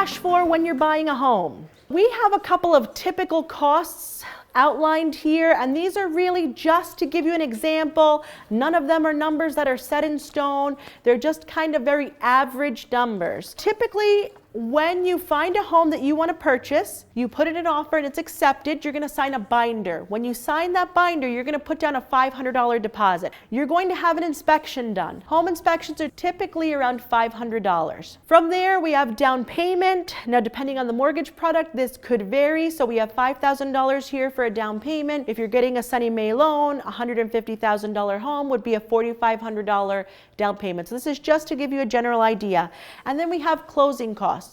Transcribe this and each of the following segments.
cash for when you're buying a home? We have a couple of typical costs outlined here, and these are really just to give you an example. None of them are numbers that are set in stone. They're just kind of very average numbers. Typically, when you find a home that you want to purchase, you put in an offer and it's accepted, you're going to sign a binder. When you sign that binder, you're going to put down a $500 deposit. You're going to have an inspection done. Home inspections are typically around $500. From there, we have down payment. Now, depending on the mortgage product, this could vary. So we have $5,000 here for a down payment. If you're getting a Sunny Mae loan, a $150,000 home would be a $4,500 down payment. So this is just to give you a general idea. And then we have closing costs.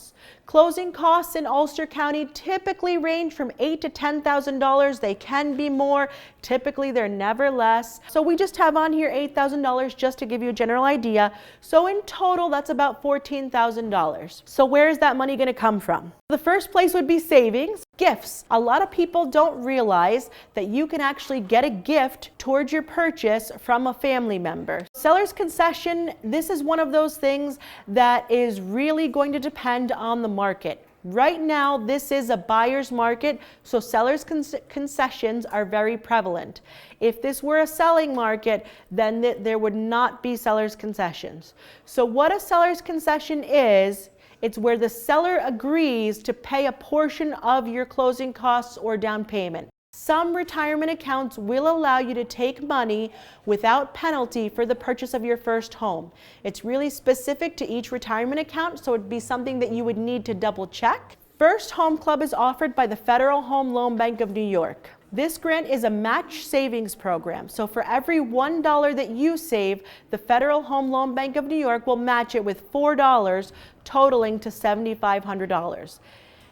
Closing costs in Ulster County typically range from $8,000 to $10,000. They can be more. Typically, they're never less. So we just have on here $8,000 just to give you a general idea. So in total, that's about $14,000. So where is that money going to come from? The first place would be savings. Gifts. A lot of people don't realize that you can actually get a gift towards your purchase from a family member. Seller's concession, this is one of those things that is really going to depend on the market. Right now, this is a buyer's market, so seller's concessions are very prevalent. If this were a selling market, then there would not be seller's concessions. So what a seller's concession is, it's where the seller agrees to pay a portion of your closing costs or down payment. Some retirement accounts will allow you to take money without penalty for the purchase of your first home. It's really specific to each retirement account, so it'd be something that you would need to double check. First Home Club is offered by the Federal Home Loan Bank of New York. This grant is a match savings program. So for every $1 that you save, the Federal Home Loan Bank of New York will match it with $4, totaling to $7,500.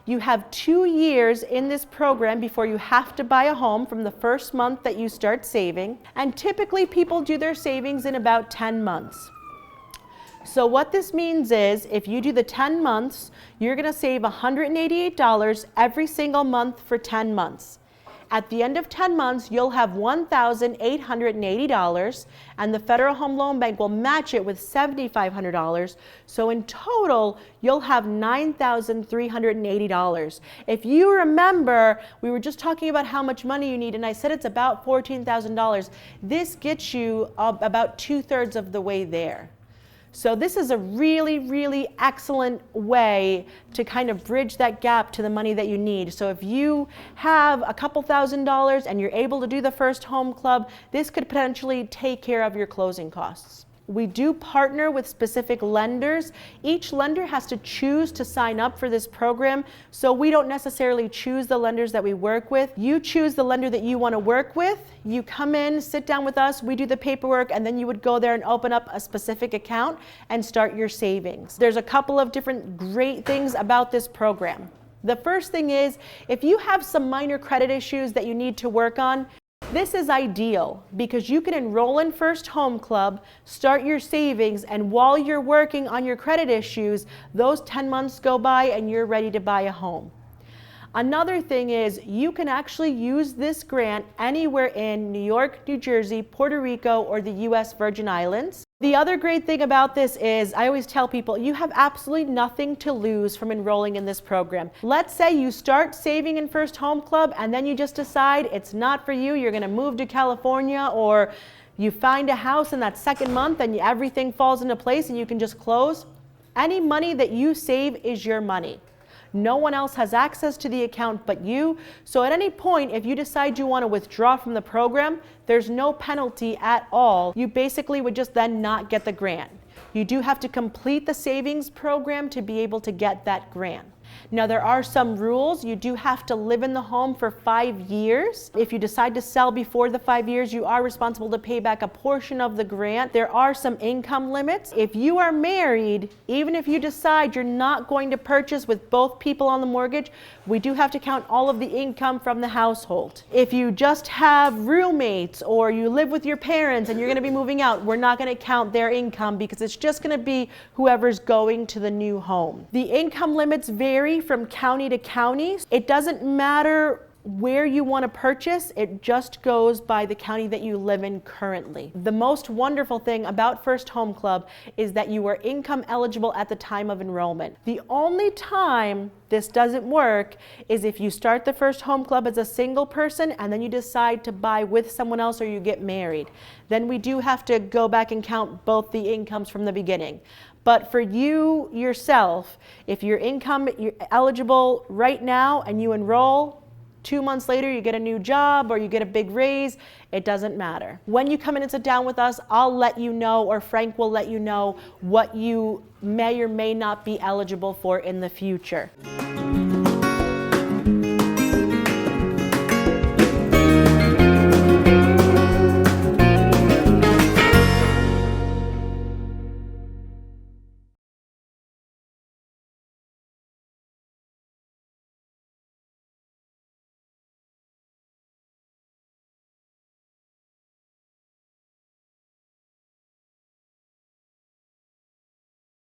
You have 2 years in this program before you have to buy a home from the first month that you start saving. And typically people do their savings in about 10 months. So what this means is if you do the 10 months, you're going to save $188 every single month for 10 months. At the end of 10 months, you'll have $1,880, and the Federal Home Loan Bank will match it with $7,500. So in total, you'll have $9,380. If you remember, we were just talking about how much money you need, and I said it's about $14,000. This gets you about 2/3 of the way there. So this is a really, really excellent way to kind of bridge that gap to the money that you need. So if you have a couple $1,000s and you're able to do the First Home Club, this could potentially take care of your closing costs. We do partner with specific lenders. Each lender has to choose to sign up for this program, so we don't necessarily choose the lenders that we work with. You choose the lender that you want to work with. You come in, sit down with us, we do the paperwork, and then you would go there and open up a specific account and start your savings. There's a couple of different great things about this program. The first thing is, if you have some minor credit issues that you need to work on, this is ideal because you can enroll in First Home Club, start your savings, and while you're working on your credit issues, those 10 months go by and you're ready to buy a home. Another thing is you can actually use this grant anywhere in New York, New Jersey, Puerto Rico, or the U.S. Virgin Islands. The other great thing about this is I always tell people you have absolutely nothing to lose from enrolling in this program. Let's say you start saving in First Home Club and then you just decide it's not for you, you're going to move to California, or you find a house in that second month and everything falls into place and you can just close. Any money that you save is your money. No one else has access to the account but you. So at any point, if you decide you want to withdraw from the program, there's no penalty at all. You basically would just then not get the grant. You do have to complete the savings program to be able to get that grant. Now there are some rules. You do have to live in the home for 5 years. If you decide to sell before the 5 years, you are responsible to pay back a portion of the grant. There are some income limits. If you are married, even if you decide you're not going to purchase with both people on the mortgage, we do have to count all of the income from the household. If you just have roommates or you live with your parents and you're going to be moving out, we're not going to count their income because it's just going to be whoever's going to the new home. The income limits vary from county to county. It doesn't matter where you want to purchase. It just goes by the county that you live in currently. The most wonderful thing about First Home Club is that you are income eligible at the time of enrollment. The only time this doesn't work is if you start the First Home Club as a single person and then you decide to buy with someone else or you get married. Then we do have to go back and count both the incomes from the beginning. But for you yourself, if you're eligible right now and you enroll, 2 months later you get a new job or you get a big raise, it doesn't matter. When you come in and sit down with us, I'll let you know, or Frank will let you know, what you may or may not be eligible for in the future.